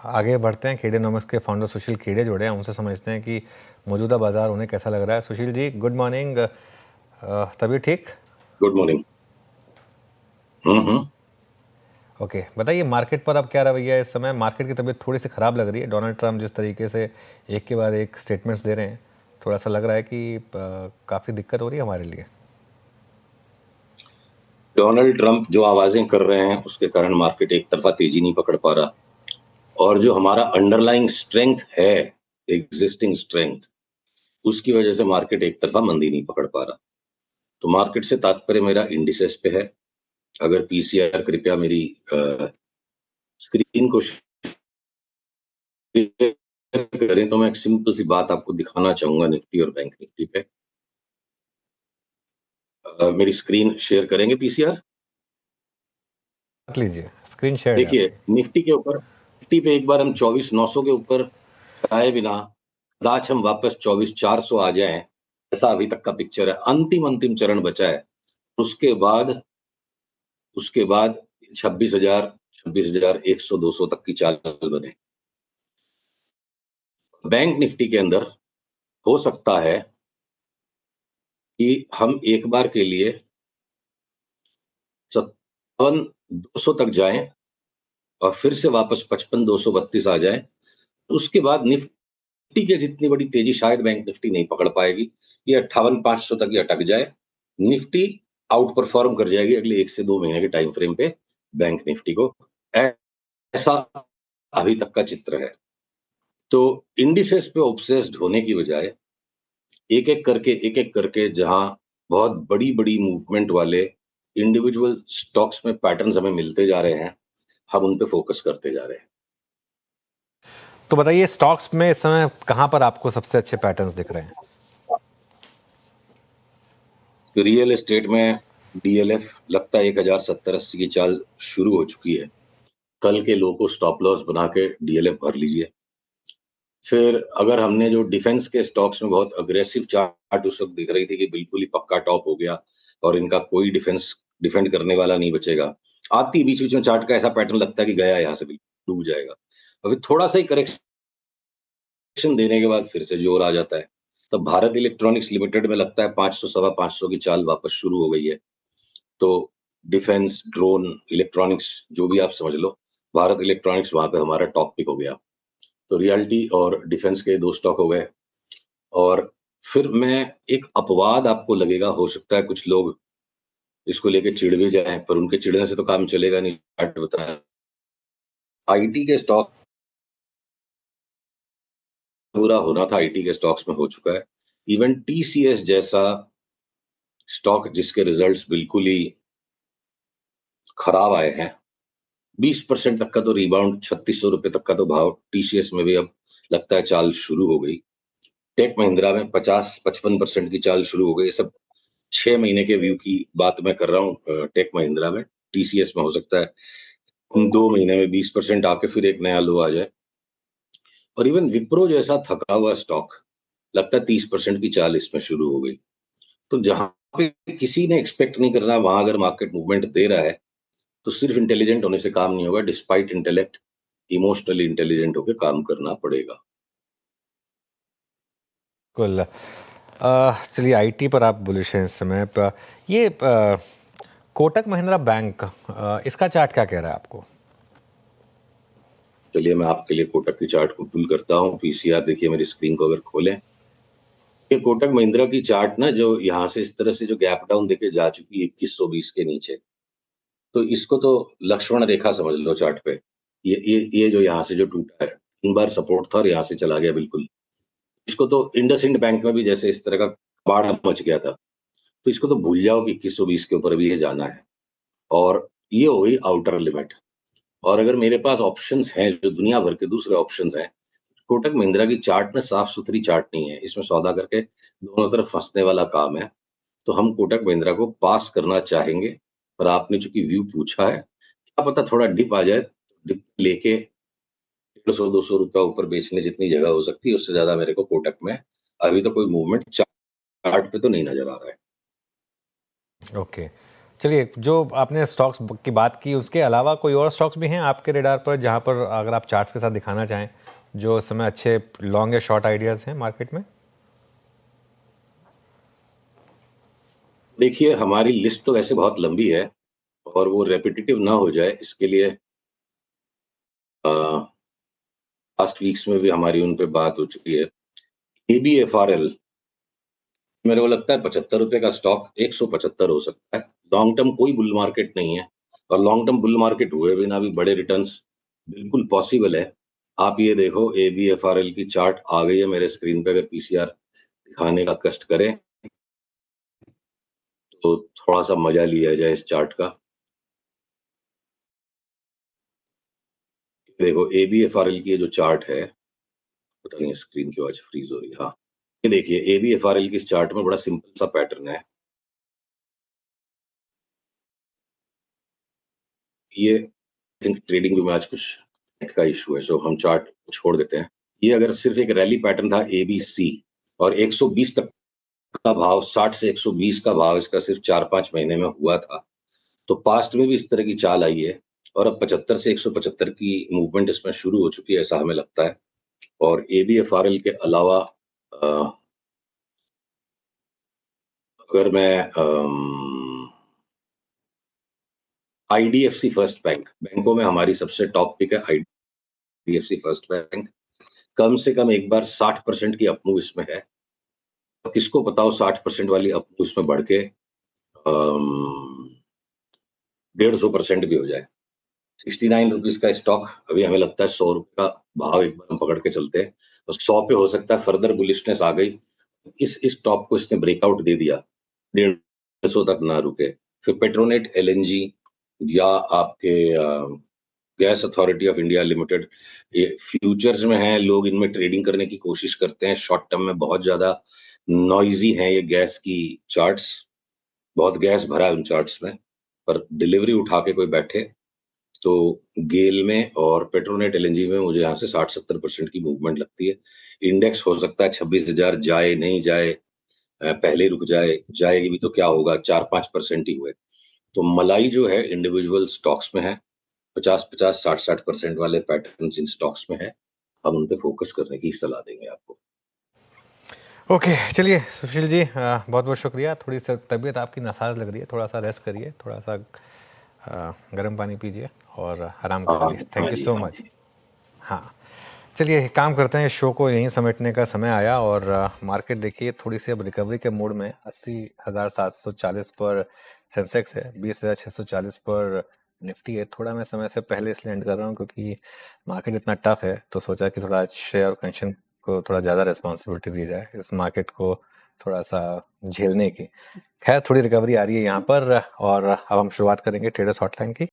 आगे बढ़ते हैं। खेडेनोमिक्स के फाउंडर सुशील खेड़े जुड़े हैं, उनसे समझते हैं कि मौजूदा बाजार उन्हें कैसा लग रहा है। Sushil ji, good morning. तबीयत ठीक? Good morning. ओके, बताइए मार्केट पर अब क्या रवैया है इस समय? मार्केट की तबीयत थोड़ी सी खराब लग रही है। डोनाल्ड ट्रंप जिस तरीके से एक के बाद एक स्टेटमेंट्स दे रहे हैं, थोड़ा सा लग रहा है कि काफ़ी दिक्कत हो रही है हमारे लिए। डोनाल्ड ट्रंप जो आवाजें कर रहे हैं उसके कारण मार्केट एक तरफा तेजी नहीं पकड़ पा रहा, और जो हमारा अंडरलाइंग स्ट्रेंथ है, एग्जिस्टिंग स्ट्रेंथ, उसकी वजह से मार्केट एक तरफा मंदी नहीं पकड़ पा रहा। तो मार्केट से तात्पर्य मेरा इंडिसेस पे है। अगर पीसीआर कृपया मेरी स्क्रीन को शेयर करें तो मैं एक सिंपल सी बात आपको दिखाना चाहूंगा निफ्टी और बैंक निफ्टी पे। मेरी स्क्रीन शेयर करेंगे पीसीआर? रख लीजिए, स्क्रीन शेयर है देखिए, आपकी। निफ्टी पे एक बार हम 24,900 के ऊपर आए बिना कदाच हम वापस 24,400 आ जाएं, ऐसा अभी तक का पिक्चर है। अंतिम अंतिम चरण बचा है। उसके बाद 26,000, 26,100, 200 तक की चाल बने। बैंक निफ्टी के अंदर हो सकता है कि हम एक बार के लिए 57,200 तक जाएं और फिर से वापस 55,232 आ जाएं। उसके बाद निफ्टी के जितनी बड़ी तेजी शायद बैंक निफ्टी नहीं पकड़ पाएगी। ये 58,500 तक ही अटक जाए। निफ्टी आउट परफॉर्म कर जाएगी अगले 1 से 2 महीने के टाइम फ्रेम पे बैंक निफ्टी को। ऐसा अभी तक का चित्र है। तो इंडिसेस पे ऑब्सेस्ड होने की बजाय एक एक करके जहां बहुत बड़ी बड़ी मूवमेंट वाले इंडिविजुअल स्टॉक्स में पैटर्न्स हमें मिलते जा रहे हैं, हम उन पे फोकस करते जा रहे हैं। तो बताइए स्टॉक्स में इस समय कहाँ पर आपको सबसे अच्छे पैटर्न्स दिख रहे हैं? रियल एस्टेट में डीएलएफ लगता है 1,070-80 की चाल शुरू हो चुकी है। कल के लो को स्टॉप लॉस बना के डीएलएफ भर लीजिए। फिर अगर हमने जो डिफेंस के स्टॉक्स में बहुत अग्रेसिव चार्ट उस वक्त दिख रही थी कि बिल्कुल ही पक्का टॉप हो गया और इनका कोई डिफेंड करने वाला नहीं बचेगा, आती बीच बीच में चार्ट का ऐसा पैटर्न लगता है कि गया यहाँ से बिल्कुल डूब जाएगा, और फिर थोड़ा सा ही करेक्शन देने के बाद फिर से जोर आ जाता है। तब भारत इलेक्ट्रॉनिक्स लिमिटेड में लगता है 500 सवा 500 की चाल वापस शुरू हो गई है। तो डिफेंस, ड्रोन, इलेक्ट्रॉनिक्स, जो भी आप समझ लो, भारत इलेक्ट्रॉनिक्स वहां पे हमारा टॉप पिक हो गया। तो रियलिटी और डिफेंस के 2 स्टॉक हो गए। और फिर मैं एक अपवाद आपको लगेगा, हो सकता है कुछ लोग इसको लेके चिढ़ भी जाएं, पर उनके चिढ़ने से तो काम चलेगा नहीं। चार्ट बताया आईटी के स्टॉक पूरा होना था, आईटी के स्टॉक्स में हो चुका है। इवन टीसीएस जैसा स्टॉक जिसके रिजल्ट्स बिल्कुल ही खराब आए हैं, 20% तक का तो रिबाउंड, 3600 रुपए तक का तो भाव टीसीएस में भी अब लगता है चाल शुरू हो गई। टेक महिंद्रा में 50-55% की चाल शुरू हो गई। ये सब 6 महीने के व्यू की बात मैं कर रहा हूँ। टेक महिंद्रा में, टीसीएस में हो सकता है 2 महीने में 20% आके फिर एक नया लो आ जाए। और इवन विप्रो जैसा थका हुआ स्टॉक लगता है 30% की चाल इसमें शुरू हो गई। तो जहां पे किसी ने एक्सपेक्ट नहीं करना, वहां अगर मार्केट मूवमेंट दे रहा है तो सिर्फ इंटेलिजेंट होने से काम नहीं होगा, डिस्पाइट इंटेलेक्ट इमोशनली इंटेलिजेंट होकर काम करना पड़ेगा। कुल चलिए, आईटी पर आप बुलिश हैं इस समय। ये कोटक महिंद्रा बैंक, इसका चार्ट क्या कह रहा है आपको? चलिए मैं आपके लिए कोटक की चार्ट को पुल करता हूँ। पीसीआर देखिए, मेरी स्क्रीन को अगर खोलें, ये कोटक महिंद्रा की चार्ट ना, जो यहाँ से इस तरह से जो गैप डाउन देके जा चुकी है 2120 के नीचे, तो इसको तो लक्ष्मण रेखा समझ लो चार्ट पे। ये जो यहाँ से जो टूटा है, 3 बार सपोर्ट था और यहाँ से चला गया बिल्कुल। इसको तो इंडसइंड बैंक में भी जैसे इस तरह का बाढ़ मच गया था, तो इसको तो भूल जाओ कि 2120 के ऊपर भी ये जाना है। और ये हो गई आउटर लिमिट। और अगर मेरे पास ऑप्शंस हैं, जो दुनिया भर के दूसरे ऑप्शंस हैं, कोटक महिंद्रा की चार्ट में साफ सुथरी चार्ट नहीं है, इसमें सौदा करके दोनों तरफ फंसने वाला काम है। तो हम कोटक महिंद्रा को पास करना चाहेंगे। पर आपने चूंकि व्यू पूछा है, क्या पता थोड़ा डिप आ जाए, डिप लेके 150-200 रुपया ऊपर बेचने जितनी जगह हो सकती है, उससे ज्यादा मेरे को कोटक में अभी तो कोई मूवमेंट चार्ट पे तो नहीं नजर आ रहा है। ओके, चलिए, जो आपने स्टॉक्स की बात की, उसके अलावा कोई और स्टॉक्स भी हैं आपके रेडार पर, जहां पर अगर आप चार्ट्स के साथ दिखाना चाहें, जो इस समय अच्छे लॉन्ग या शॉर्ट आइडियाज हैं मार्केट में? देखिए, हमारी लिस्ट तो वैसे बहुत लंबी है और वो रेपिटेटिव ना हो जाए इसके लिए पास्ट वीक्स में भी हमारी उन पे बात हो चुकी है। एबीएफआरएल मेरे को लगता है ₹75 का स्टॉक 175 हो सकता है। लॉन्ग टर्म कोई बुल मार्केट नहीं है और लॉन्ग टर्म बुल मार्केट हुए बिना भी बड़े रिटर्न्स बिल्कुल पॉसिबल है। आप ये देखो, एबीएफआरएल की चार्ट आ गई है मेरे स्क्रीन पे। अगर पीसीआर दिखाने का कष्ट करें तो थोड़ा सा मजा लिया जाए इस चार्ट का। देखो, एबीएफआरएल की ये जो चार्ट है, पता नहीं स्क्रीन क्यों आज फ्रीज हो रही है। हाँ, ये देखिए, एबीएफआरएल की इस चार्ट में बड़ा सिंपल सा पैटर्न है। ये थिंक ट्रेडिंग में आज कुछ नेट का इशू है, सो हम चार्ट छोड़ देते हैं। ये अगर सिर्फ एक रैली पैटर्न था एबीसी और 120 तक का भाव, 60 से 120 का भाव इसका सिर्फ 4-5 महीने में हुआ था, तो पास्ट में भी इस तरह की चाल आई है और अब 75 से 175 की मूवमेंट इसमें शुरू हो चुकी है, ऐसा हमें लगता है। और एबीएफआरएल के अलावा अगर मैं आईडीएफसी फर्स्ट बैंक, बैंकों में हमारी सबसे टॉप पिक है आईडीएफसी फर्स्ट बैंक। कम से कम एक बार 60% की अपमूव इसमें है। तो किसको पता हो 60% वाली अपमूव इसमें बढ़ के 150% भी हो जाए। 69 रुपीज का स्टॉक, अभी हमें लगता है 100 रुपए का भाव एक बार हम पकड़ के चलते हैं तो 100 पे हो सकता है फर्दर बुलिशनेस आ गई। इस टॉप को इसने ब्रेकआउट दे दिया, 150 तक ना रुके। फिर पेट्रोनेट एलएनजी या आपके gas authority of India limited, ये फ्यूचर्स में है, लोग इनमें ट्रेडिंग करने की कोशिश करते हैं। शॉर्ट टर्म में बहुत ज्यादा नॉइजी है ये गैस की चार्ट्स, बहुत गैस भरा है उन चार्ट्स में, पर डिलीवरी उठा के कोई बैठे तो गेल में और पेट्रोनेट एलएनजी में मुझे यहाँ से 60-70% की मूवमेंट लगती है। इंडेक्स हो सकता है 26,000 जाए, नहीं जाए, पहले रुक जाए, जाएगी भी तो क्या होगा, 4-5% ही हुए। तो मलाई जो है इंडिविजुअल स्टॉक्स में है, 50-50, 60-60% वाले पैटर्न इन स्टॉक्स में है। हम उन पे फोकस करने की सलाह देंगे आपको। ओके, चलिए सुशील जी, बहुत बहुत शुक्रिया। थोड़ी सी तबीयत आपकी नासाज लग रही है, थोड़ा सा रेस्ट करिए, थोड़ा सा गर्म पानी पीजिए और आराम हाँ करिए। थैंक हाँ यू जी, सो हाँ मच। जी। हाँ, चलिए एक काम करते हैं, शो को यहीं समेटने का समय आया और मार्केट देखिए थोड़ी सी अब रिकवरी के मूड में। 80,740 पर सेंसेक्स है, 20,640 पर निफ्टी है। थोड़ा मैं समय से पहले इसलिए एंड कर रहा हूँ क्योंकि मार्केट इतना टफ है, तो सोचा कि थोड़ा शेयर और कमीशन को थोड़ा ज़्यादा रिस्पॉन्सिबिलिटी दी जाए इस मार्केट को थोड़ा सा झेलने की। खैर, थोड़ी रिकवरी आ रही है यहाँ पर और अब हम शुरुआत करेंगे ट्रेडर्स हॉटलाइन की।